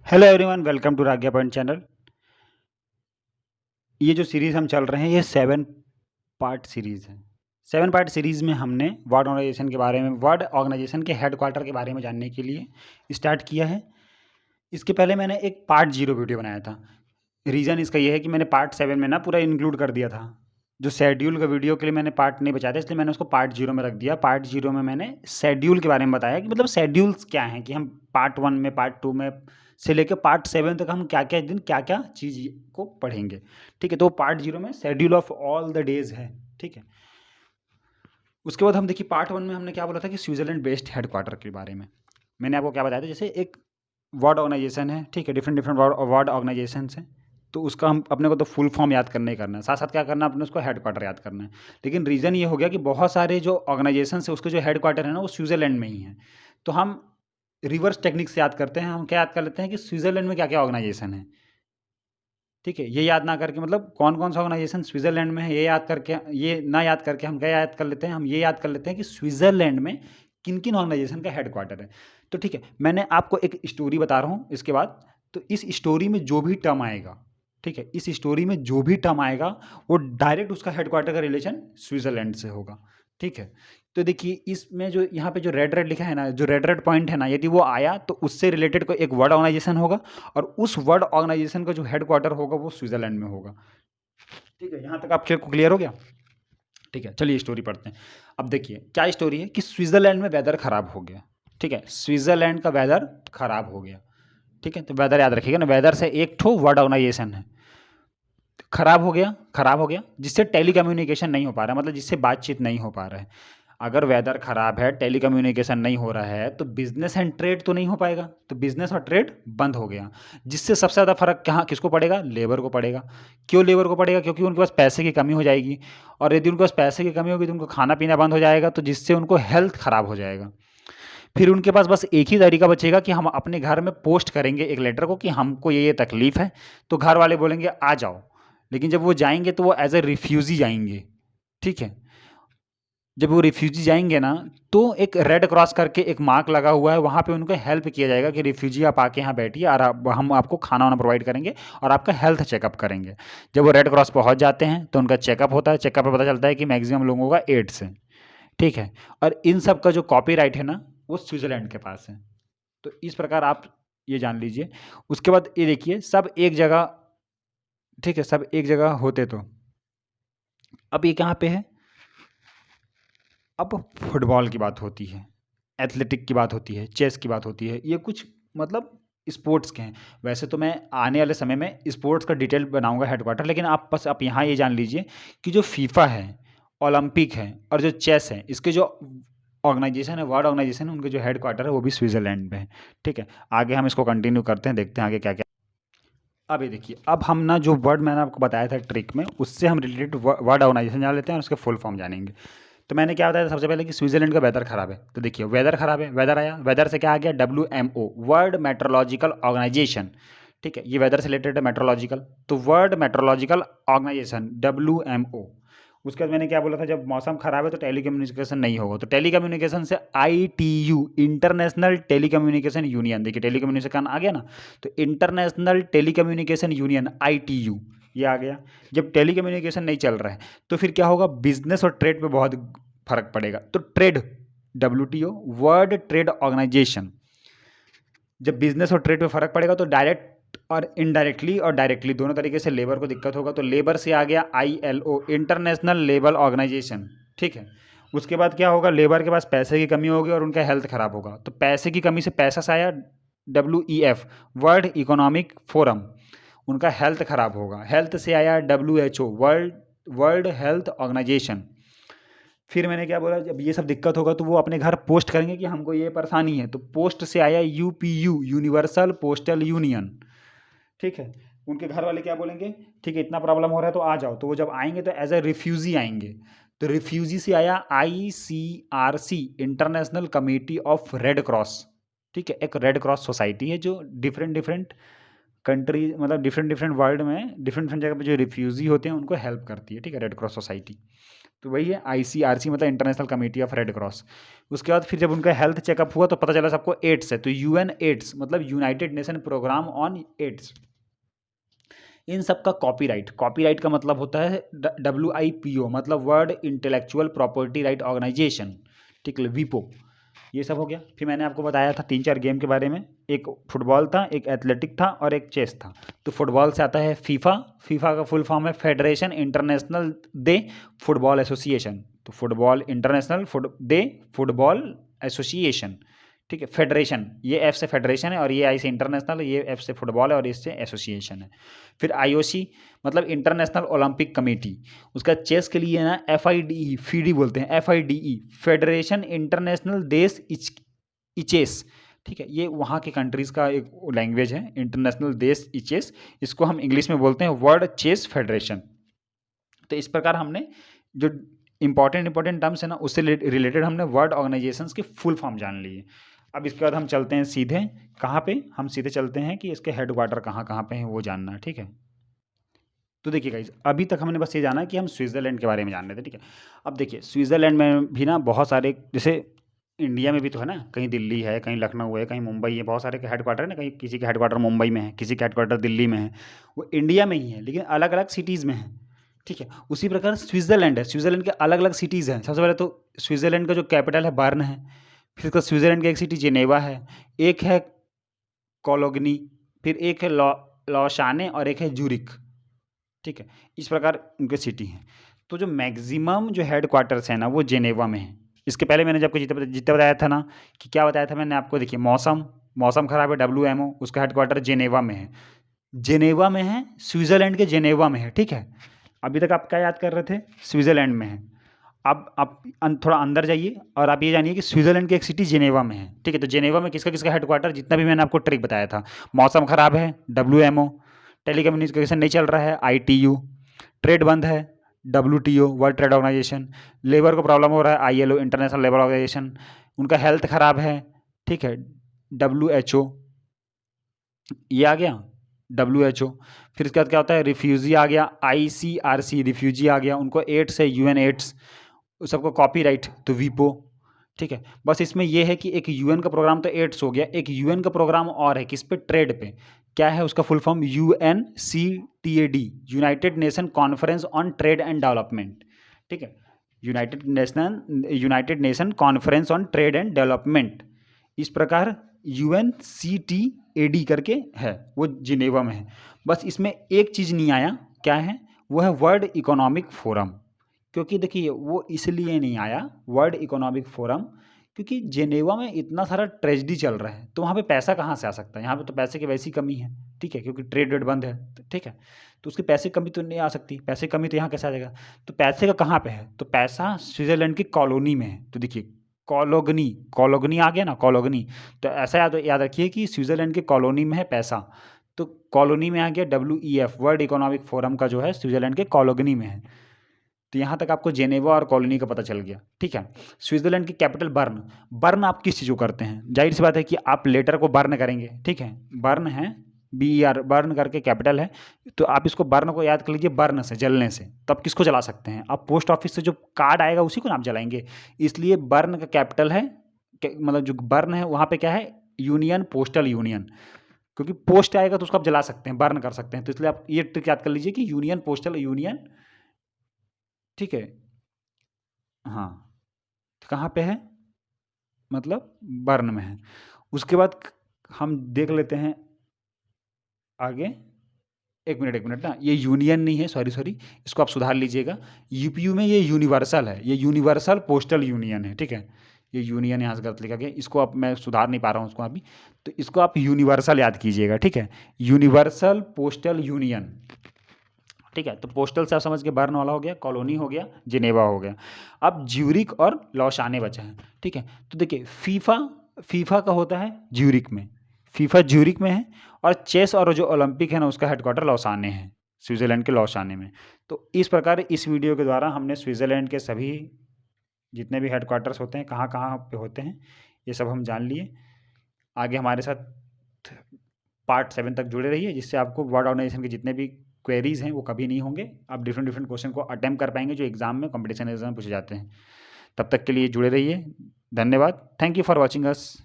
Hello everyone, welcome to Ragya point channel. ये जो series हम चल रहे हैं ये 7 पार्ट सीरीज़ है। 7 पार्ट सीरीज़ में हमने वर्ड ऑर्गेनाइजेशन के बारे में, वर्ड ऑर्गेनाइजेशन के हेडक्वार्टर के बारे में जानने के लिए स्टार्ट किया है। इसके पहले मैंने एक पार्ट 0 वीडियो बनाया था। रीज़न इसका ये है कि मैंने पार्ट 7 में ना पूरा इंक्लूड कर दिया था। जो शेड्यूल का वीडियो के लिए मैंने पार्ट नहीं बचाया था, इसलिए मैंने उसको पार्ट 0 में रख दिया। पार्ट 0 में मैंने शेड्यूल के बारे में बताया कि मतलब शेड्यूल्स क्या हैं, कि हम पार्ट 1 में, पार्ट 2 में से लेकर पार्ट 7 तक हम क्या क्या दिन क्या क्या चीज़ को पढ़ेंगे। ठीक है, तो पार्ट 0 में schedule of all the days है। ठीक है, उसके बाद हम देखिए पार्ट 1 में हमने क्या बोला था कि स्विट्ज़रलैंड बेस्ड हेडक्वार्टर के बारे में मैंने आपको क्या बताया था। जैसे एक वर्ड ऑर्गेनाइजेशन है, ठीक है, डिफरेंट डिफरेंट वर्ड ऑर्गेनाइजेशन हैं, तो उसका हम अपने को तो फुल फॉर्म याद करना ही करना है, साथ साथ क्या करना है, अपने उसको हेडक्वार्टर याद करना है। लेकिन रीज़न ये हो गया कि बहुत सारे जो ऑर्गेनाइजेशन है उसके जो हेडक्वार्टर है ना वो स्विट्ज़रलैंड में ही है। तो हम रिवर्स टेक्निक से याद करते हैं। हम क्या याद कर लेते हैं कि स्विट्ज़रलैंड में क्या क्या ऑर्गेनाइजेशन है। ठीक है, ये याद ना करके, मतलब कौन कौन सा ऑर्गेनाइजेशन स्विट्ज़रलैंड में है ये याद करके, ये ना याद करके हम क्या याद कर लेते हैं, हम ये याद कर लेते हैं कि स्विट्ज़रलैंड में किन किन ऑर्गेनाइजेशन का हेडक्वार्टर है। तो ठीक है, मैंने आपको एक स्टोरी बता रहा हूँ इसके बाद। तो इस स्टोरी में जो भी टर्म आएगा, ठीक है, इस स्टोरी में जो भी टर्म आएगा वो डायरेक्ट उसका हेडक्वार्टर का रिलेशन स्विट्ज़रलैंड से होगा। ठीक है, तो देखिए इसमें जो यहाँ पे जो रेड रेड लिखा है ना, जो रेड रेड पॉइंट है ना, यदि वो आया तो उससे रिलेटेड कोई एक वर्ड ऑर्गेनाइजेशन होगा और उस वर्ड ऑर्गेनाइजेशन का जो हेडक्वार्टर होगा वो स्विट्ज़रलैंड में होगा। ठीक है, यहाँ तक आपके को क्लियर हो गया। ठीक है, चलिए स्टोरी पढ़ते हैं। अब देखिए क्या स्टोरी है कि स्विट्ज़रलैंड में वेदर खराब हो गया। ठीक है, स्विट्ज़रलैंड का वेदर खराब हो गया। ठीक है, तो वेदर याद रखिएगा ना, वेदर से एक ठो वर्ड ऑर्गेनाइजेशन है। खराब हो गया जिससे टेली कम्युनिकेशन नहीं हो पा रहा, मतलब जिससे बातचीत नहीं हो पा रहा है। अगर वेदर खराब है, टेली कम्युनिकेशन नहीं हो रहा है, तो बिजनेस एंड ट्रेड तो नहीं हो पाएगा। तो बिजनेस और ट्रेड बंद हो गया, जिससे सबसे ज़्यादा फर्क कहाँ किसको पड़ेगा? लेबर को पड़ेगा। क्यों लेबर को पड़ेगा? क्योंकि उनके पास पैसे की कमी हो जाएगी, और यदि उनके पास पैसे की कमी होगी तो उनको खाना पीना बंद हो जाएगा, तो जिससे उनको हेल्थ खराब हो जाएगा। फिर उनके पास बस एक ही तरीका बचेगा कि हम अपने घर में पोस्ट करेंगे एक लेटर को कि हमको ये तकलीफ़ है, तो घर वाले बोलेंगे आ जाओ। लेकिन जब वो जाएंगे तो वो एज ए रिफ्यूजी जाएंगे। ठीक है, जब वो रिफ्यूजी जाएंगे ना, तो एक रेड क्रॉस करके एक मार्क लगा हुआ है, वहाँ पे उनको हेल्प किया जाएगा कि रिफ्यूजी आप आके यहाँ बैठिए और हम आपको खाना वाना प्रोवाइड करेंगे और आपका हेल्थ चेकअप करेंगे। जब वो रेड क्रॉस पहुँच जाते हैं तो उनका चेकअप होता है। चेकअप में पता चलता है कि मैक्सिमम लोगों का एड्स है। ठीक है, और इन सब का जो कॉपीराइट है ना वो स्विट्ज़रलैंड के पास है। तो इस प्रकार आप ये जान लीजिए। उसके बाद ये देखिए सब एक जगह, ठीक है, सब एक जगह होते तो अब ये कहाँ पे है? अब फुटबॉल की बात होती है, एथलेटिक की बात होती है, चेस की बात होती है, ये कुछ मतलब स्पोर्ट्स के हैं। वैसे तो मैं आने वाले समय में स्पोर्ट्स का डिटेल बनाऊंगा हेडक्वार्टर, लेकिन आप बस आप यहाँ ये जान लीजिए कि जो फीफा है, ओलंपिक है और जो चेस है, इसके जो ऑर्गेनाइजेशन है, वर्ल्ड ऑर्गेनाइजेशन है, उनके जो हेडक्वार्टर है वो भी स्विट्ज़रलैंड में है। ठीक है, आगे हम इसको कंटिन्यू करते हैं, देखते हैं आगे क्या क्या। अब ये देखिए, अब हम ना जो वर्ड मैंने आपको बताया था ट्रिक में, उससे हम रिलेटेड वर्ड ऑर्गेनाइजेशन जान लेते हैं और उसके फुल फॉर्म जानेंगे। तो मैंने क्या बताया था सबसे पहले कि स्विट्ज़रलैंड का वेदर खराब है। तो देखिए वेदर खराब है, वेदर आया, वेदर से क्या आ गया? WMO, world meteorological organisation. ठीक है, ये वेदर से रिलेटेड है, मेट्रोलॉजिकल। तो वर्ल्ड मेट्रोलॉजिकल ऑर्गेनाइजेशन WMO। उसके बाद मैंने क्या बोला था, जब मौसम खराब है तो टेली कम्युनिकेशन नहीं होगा, तो टेली कम्युनिकेशन से ITU, international telecommunication union. देखिए टेली कम्युनिकेशन आ गया ना, तो international telecommunication union ITU ये आ गया। जब टेली कम्युनिकेशन नहीं चल रहा है तो फिर क्या होगा? बिजनेस और ट्रेड पे बहुत फर्क पड़ेगा। तो trade, WTO, world trade organisation. जब बिजनेस और ट्रेड पे फर्क पड़ेगा तो डायरेक्ट और इनडायरेक्टली और डायरेक्टली दोनों तरीके से लेबर को दिक्कत होगा। तो लेबर से आ गया ILO, इंटरनेशनल लेबर ऑर्गेनाइजेशन। ठीक है, उसके बाद क्या होगा? लेबर के पास पैसे की कमी होगी और उनका हेल्थ खराब होगा, तो पैसे की कमी से पैसा से आया WEF, वर्ल्ड इकोनॉमिक फोरम, उनका हेल्थ खराब होगा। हेल्थ से आया WHO, world world health organisation. फिर मैंने क्या बोला, जब ये सब दिक्कत होगा तो वो अपने घर पोस्ट करेंगे कि हमको ये परेशानी है, तो पोस्ट से आया UPU, यूनिवर्सल पोस्टल यूनियन। ठीक है, उनके घर वाले क्या बोलेंगे? ठीक है, इतना प्रॉब्लम हो रहा है तो आ जाओ। तो वो जब आएंगे तो एज ए रिफ्यूजी आएंगे। तो रिफ्यूजी से आया ICRC, international committee of red cross. ठीक है, एक रेड क्रॉस सोसाइटी है जो डिफरेंट डिफरेंट कंट्री मतलब डिफरेंट डिफरेंट वर्ल्ड में डिफरेंट डिफरेंट जगह पे जो रिफ्यूजी होते हैं उनको हेल्प करती है, ठीक है, रेड क्रॉस सोसाइटी। तो वही है ICRC मतलब international committee of red cross. उसके बाद फिर जब उनका हेल्थ चेकअप हुआ तो पता चला सबको एड्स है, तो UN एड्स मतलब United Nation programme on AIDS, इन सब का कॉपीराइट का मतलब होता है WIPO मतलब World Intellectual Property Right Organisation, ठीक है, वीपो। ये सब हो गया। फिर मैंने आपको बताया था 3-4 गेम के बारे में, एक फुटबॉल था, एक एथलेटिक था और एक चेस था। तो फुटबॉल से आता है फीफा का फुल फॉर्म है फेडरेशन इंटरनेशनल दे फुटबॉल एसोसिएशन। तो फुटबॉल इंटरनेशनल दे फुटबॉल एसोसिएशन, ठीक है, फेडरेशन, ये एफ से फेडरेशन है और ये आई से इंटरनेशनल है, ये एफ से फुटबॉल है और इससे एसोसिएशन है। फिर IOC मतलब इंटरनेशनल ओलंपिक कमेटी, उसका चेस के लिए ना FIDE फीडी बोलते हैं, FIDE फेडरेशन इंटरनेशनल देश इचेस, ठीक है, ये वहाँ के कंट्रीज़ का एक लैंग्वेज है, इंटरनेशनल देश इचेस, इसको हम इंग्लिश में बोलते हैं वर्ल्ड चेस फेडरेशन। तो इस प्रकार हमने जो इंपॉर्टेंट टर्म्स है ना उससे रिलेटेड हमने वर्ल्ड ऑर्गेनाइजेशंस के फुल फॉर्म जान लिए। अब इसके बाद हम चलते हैं सीधे कहाँ पे, हम सीधे चलते हैं कि इसके हेडक्वार्टर कहाँ पे हैं वो जानना है, ठीक है। तो देखिए गाइस, अभी तक हमने बस ये जाना कि हम स्विट्ज़रलैंड के बारे में जान रहे थे, ठीक है। अब देखिए स्विट्ज़रलैंड में भी ना बहुत सारे, जैसे इंडिया में भी तो है ना, कहीं दिल्ली है, कहीं लखनऊ है, कहीं मुंबई है, बहुत सारे के हेडक्वार्टर है ना, कहीं किसी के हेडक्वार्टर मुंबई में है, किसी के हेडक्वार्टर दिल्ली में है, वो इंडिया में ही है लेकिन अलग अलग सिटीज़ में है, ठीक है। उसी प्रकार स्विट्ज़रलैंड है, स्विट्ज़रलैंड के अलग अलग सिटीज़ हैं। सबसे पहले तो स्विट्ज़रलैंड का जो कैपिटल है बर्न है, फिर उसका स्विट्ज़रलैंड की एक सिटी जेनेवा है, एक है कोलोगनी, फिर एक है लौशाने और एक है जूरिक, ठीक है। इस प्रकार उनके सिटी हैं। तो जो मैक्सिमम जो हेड क्वार्टर्स हैं ना वो जेनेवा में है। इसके पहले मैंने जब आपको जितना बताया था ना कि क्या बताया था मैंने आपको, देखिए मौसम खराब है, WMO उसका हेड क्वार्टर जेनेवा में है, जेनेवा में है, स्विट्ज़रलैंड के जेनेवा में है, ठीक है। अभी तक आप क्या याद कर रहे थे, स्विट्ज़रलैंड में है। अब आप थोड़ा अंदर जाइए और आप ये जानिए कि स्विट्ज़रलैंड की एक सिटी जेनेवा में है, ठीक है। तो जेनेवा में किसका किसका हेडक्वार्टर, जितना भी मैंने आपको ट्रिक बताया था, मौसम खराब है WMO, टेलीकम्युनिकेशन नहीं चल रहा है ITU, ट्रेड बंद है WTO world trade organisation, labour को प्रॉब्लम हो रहा है ILO इंटरनेशनल लेबर ऑर्गेनाइजेशन, उनका हेल्थ खराब है, ठीक है, WHO, ये आ गया WHO। फिर इसके बाद क्या होता है, रिफ्यूजी आ गया ICRC, रिफ्यूजी आ गया, उनको एड्स है UN एड्स, सबको कॉपीराइट तो वीपो, ठीक है। बस इसमें यह है कि एक UN का प्रोग्राम तो एड्स हो गया, एक UN का प्रोग्राम और है किस पे, ट्रेड पे, क्या है उसका full form, UNCTAD United nation conference on trade and development, ठीक है, United nation conference on trade and development. इस प्रकार UNCTAD करके है, वो जिनेवा में है। बस इसमें एक चीज़ नहीं आया, क्या है वो है वर्ल्ड इकोनॉमिक फोरम, क्योंकि देखिए वो इसलिए नहीं आया वर्ल्ड इकोनॉमिक फोरम क्योंकि जेनेवा में इतना सारा ट्रेजेडी चल रहा है, तो वहाँ पे पैसा कहाँ से आ सकता है, यहाँ पे तो पैसे की वैसी कमी है, ठीक है, क्योंकि ट्रेड वेड बंद है, ठीक है। तो उसकी पैसे की कमी तो नहीं आ सकती, पैसे की कमी तो यहाँ कैसे आ जाएगा, तो पैसे का कहाँ पे है, तो पैसा स्विट्ज़रलैंड की कॉलोनी में है। तो देखिए कॉलोगनी आ गया ना, कॉलोगनी, तो ऐसा याद रखिए कि स्विट्ज़रलैंड के कॉलोनी में है पैसा, तो कॉलोनी में आ गया WEF वर्ल्ड इकोनॉमिक फोरम का जो है स्विट्ज़रलैंड के कॉलोगनी में है। तो यहाँ तक आपको जेनेवा और कॉलोनी का पता चल गया, ठीक है। स्विट्ज़रलैंड की कैपिटल बर्न आप किस चीज़ को करते हैं, जाहिर सी बात है कि आप लेटर को बर्न करेंगे, ठीक है, बर्न है BER, बर्न करके कैपिटल है, तो आप इसको बर्न को याद कर लीजिए, बर्न से, जलने से। तो आप किसको जला सकते हैं, आप पोस्ट ऑफिस से जो कार्ड आएगा उसी को आप जलाएंगे, इसलिए बर्न का कैपिटल है, मतलब जो बर्न है वहाँ पे क्या है, यूनियन, पोस्टल यूनियन, क्योंकि पोस्ट आएगा तो उसको आप जला सकते हैं, बर्न कर सकते हैं, तो इसलिए आप ये ट्रिक याद कर लीजिए कि यूनियन, पोस्टल यूनियन, ठीक है। हाँ, तो कहाँ पे है, मतलब बर्न में है। उसके बाद हम देख लेते हैं आगे, एक मिनट ना, ये यूनियन नहीं है, सॉरी, इसको आप सुधार लीजिएगा, UPU में ये यूनिवर्सल है, ये यूनिवर्सल पोस्टल यूनियन है, ठीक है, ये यूनियन यहाँ से गलत लिखा गया, इसको आप, मैं सुधार नहीं पा रहा हूँ उसको अभी, तो इसको आप यूनिवर्सल याद कीजिएगा, ठीक है, यूनिवर्सल पोस्टल यूनियन, ठीक है। तो पोस्टल से आप समझ के बर्न वाला हो गया, कॉलोनी हो गया, जिनेवा हो गया। अब ज्यूरिक और लौशाने बचा है, ठीक है। तो देखिए फीफा का होता है ज्यूरिक में, फीफा ज्यूरिक में है, और चेस और जो ओलंपिक है ना उसका हेडक्वार्टर लौसाने है, स्विट्ज़रलैंड के लौसाने में। तो इस प्रकार इस वीडियो के द्वारा हमने स्विट्ज़रलैंड के सभी जितने भी हेडक्वार्टर्स होते हैं कहाँ कहाँ पे होते हैं ये सब हम जान लिए। आगे हमारे साथ पार्ट 7 तक जुड़े रहिए, जिससे आपको वर्ड ऑर्गेनाइजेशन के जितने भी क्वेरीज हैं वो कभी नहीं होंगे। आप डिफरेंट डिफरेंट क्वेश्चन को अटेम्प्ट कर पाएंगे जो एग्जाम में, कंपटीशन एग्जाम में पूछे जाते हैं। तब तक के लिए जुड़े रहिए। धन्यवाद। Thank you for watching us.